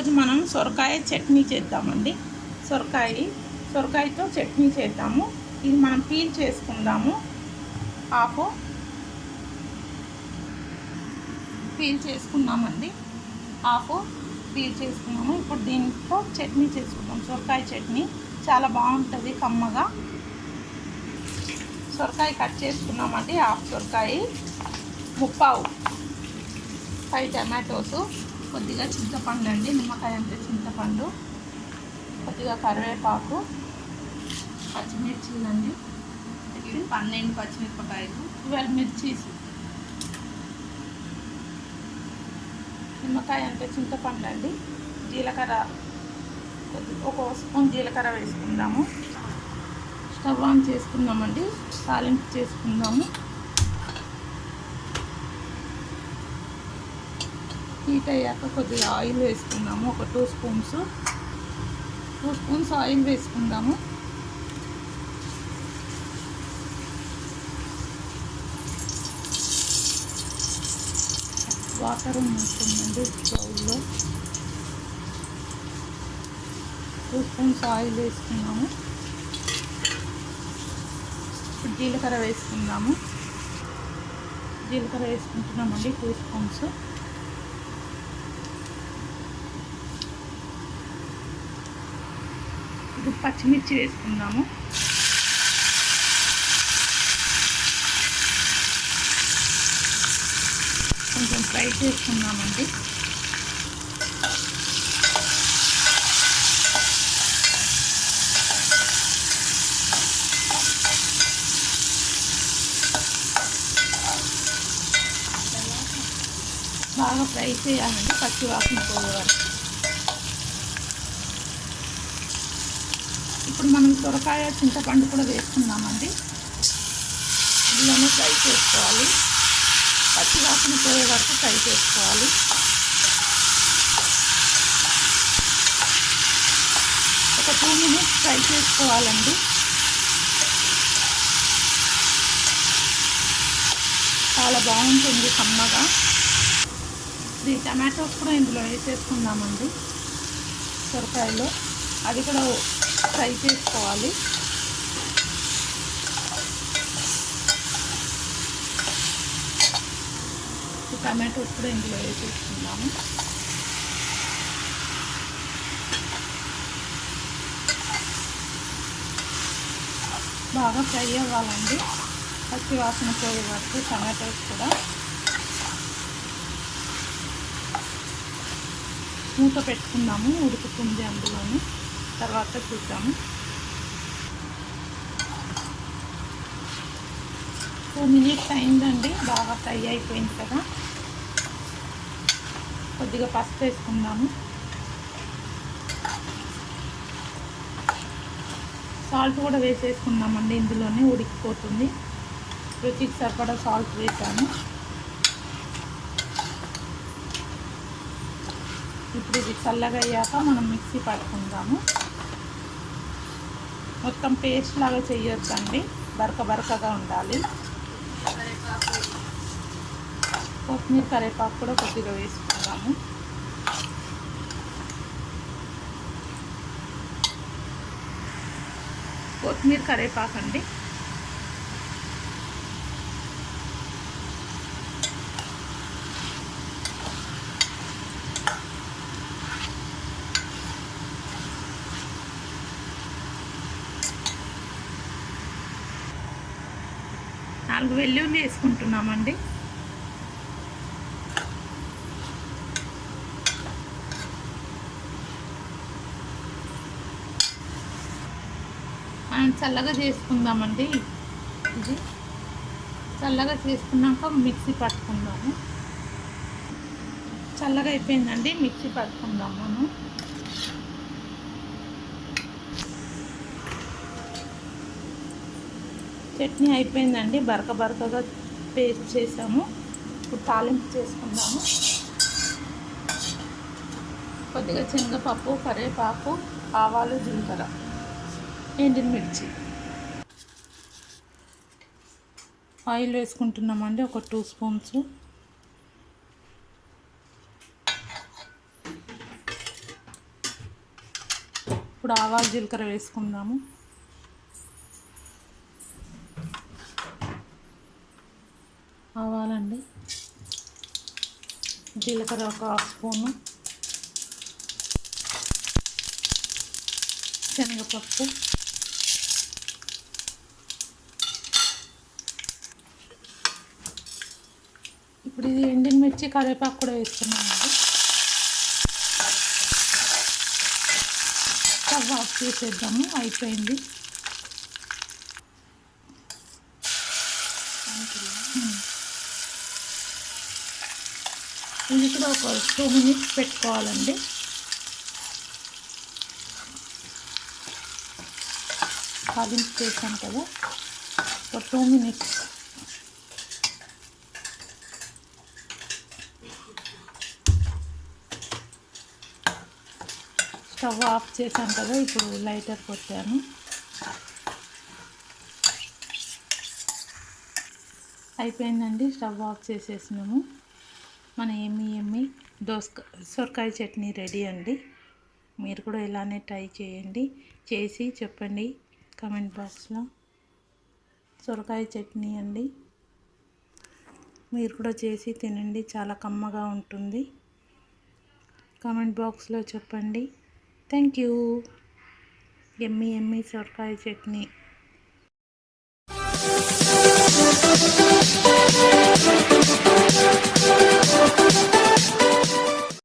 ఈరోజు మనం సొరకాయ చట్నీ చేద్దామండి. సొరకాయతో చట్నీ చేద్దాము. ఇది మనం పీల్ చేసుకుందాము. హాఫ్ పీల్ చేసుకున్నామండి. హాఫ్ పీల్ చేసుకున్నాము. ఇప్పుడు దీంతో చట్నీ చేసుకుందాం. సొరకాయ చట్నీ చాలా బాగుంటుంది, కమ్మగా. సొరకాయ కట్ చేసుకున్నామండి. హాఫ్ సొరకాయ, ముప్పావు 5 టమాటోస్, కొద్దిగా చింతపండు అండి, నిమ్మకాయ అంతే చింతపండు, కొద్దిగా కరివేపాకు, పచ్చిమిర్చిలండి 12 పచ్చిమిరపకాయలు, 12 మిర్చీస్, నిమ్మకాయ అంతే చింతపండు అండి, జీలకర్ర, 1 స్పూన్ జీలకర్ర వేసుకుందాము. స్టవ్ ఆన్ చేసుకుందామండి. తాలింపు చేసుకుందాము. హీట్ అయ్యాక కొద్దిగా ఆయిల్ వేసుకుందాము. ఒక 2 స్పూన్స్ ఆయిల్ వేసుకుందాము. వాటర్ ఉంటుందండి బౌల్లో. 2 స్పూన్స్ ఆయిల్ వేసుకున్నాము. జీలకర్ర వేసుకుందాము. జీలకర్ర వేసుకుంటున్నామండి 2 స్పూన్స్. ఇప్పుడు పచ్చిమిర్చి వేసుకుందాము. కొంచెం ఫ్రై చేసుకుందామండి. బాగా ఫ్రై చేయాలండి, పచ్చి వాసన పోయే వరకు. ఇప్పుడు మనం సొరకాయ చింతపండు కూడా వేసుకుందామండి. ఇందులోనే ఫ్రై చేసుకోవాలి, పచ్చి వాసన పోయే వరకు ఫ్రై చేసుకోవాలి. ఒక 2 మినిట్స్ ఫ్రై చేసుకోవాలండి. చాలా బాగుంటుంది, కమ్మగా. 3 టమాటోస్ కూడా ఇందులో వేసేసుకుందామండి. సొరకాయలో అది కూడా ఫ్రై చేసుకోవాలి. టమాటోస్ కూడా ఇందులో వేసేసుకుందాము. బాగా ఫ్రై అవ్వాలండి, పచ్చి వాసన పోయే వరకు టమాటోస్ కూడా. మూత పెట్టుకుందాము, ఉడుకుతుంది అందులోని, తర్వాత చూద్దాము. 2 మినిట్స్ అయిందండి, బాగా ఫ్రై అయిపోయింది కదా. కొద్దిగా పసుపు వేసుకుందాము. సాల్ట్ కూడా వేసేసుకుందామండి, ఇందులోనే ఉడికిపోతుంది. రుచికి సరిపడా సాల్ట్ వేసాము. ఇప్పుడు ఇది చల్లగా అయ్యాక మనం మిక్సీ పట్టుకుందాము. మొత్తం పేస్ట్ లాగా చేయొద్దండి, బరకగా ఉండాలి. కొత్తిమీర, కరివేపాకు కూడా కొద్దిగా వేసుకుందాము. కొత్తిమీర, కరివేపాకు అండి. నాలుగు వెల్లుల్లి వేసుకుంటున్నామండి. మనం చల్లగా చేసుకుందామండి. ఇది చల్లగా చేసుకున్నాక మిక్సీ పట్టుకుందాము. చల్లగా అయిపోయిందండి, మిక్సీ పట్టుకుందాం మనం. చట్నీ అయిపోయిందండి, బరకగా పేస్ట్ చేసాము. ఇప్పుడు తాలింపు చేసుకుందాము. కొద్దిగా శనగపప్పు, కరివేపాకు, ఆవాలు, జీలకర్ర, ఎండుమిర్చి, ఆయిల్ వేసుకుంటున్నామండి. ఒక 2 స్పూన్స్. ఇప్పుడు ఆవాలు జీలకర్ర వేసుకుందాము. ఆవాలండి, జీలకర్ర ఒక 1/2 స్పూను, శనగపప్పు, ఇప్పుడు ఇది ఎండిన మిర్చి కరివేపాకు కూడా వేస్తున్నామండి. స్టవ్ ఆఫ్ చేసేద్దాము, అయిపోయింది. ఇది కూడా ఒక 2 మినిట్స్ పెట్టుకోవాలండి. తాలింపు చేసాను కదా, ఒక 2 మినిట్స్. స్టవ్ ఆఫ్ చేశాను కదా, ఇప్పుడు లైటర్ కొట్టాను. అయిపోయిందండి, స్టవ్ ఆఫ్ చేసేసినాము. మన ఎమ్మి సొరకాయ చట్నీ రెడీ అండి. మీరు కూడా ఇలానే ట్రై చేయండి, చేసి చెప్పండి కామెంట్ బాక్స్లో. సొరకాయ చట్నీ అండి, మీరు కూడా చేసి తినండి, చాలా కమ్మగా ఉంటుంది. కామెంట్ బాక్స్లో చెప్పండి. Thank you. ఎమ్మి సొరకాయ చట్నీ.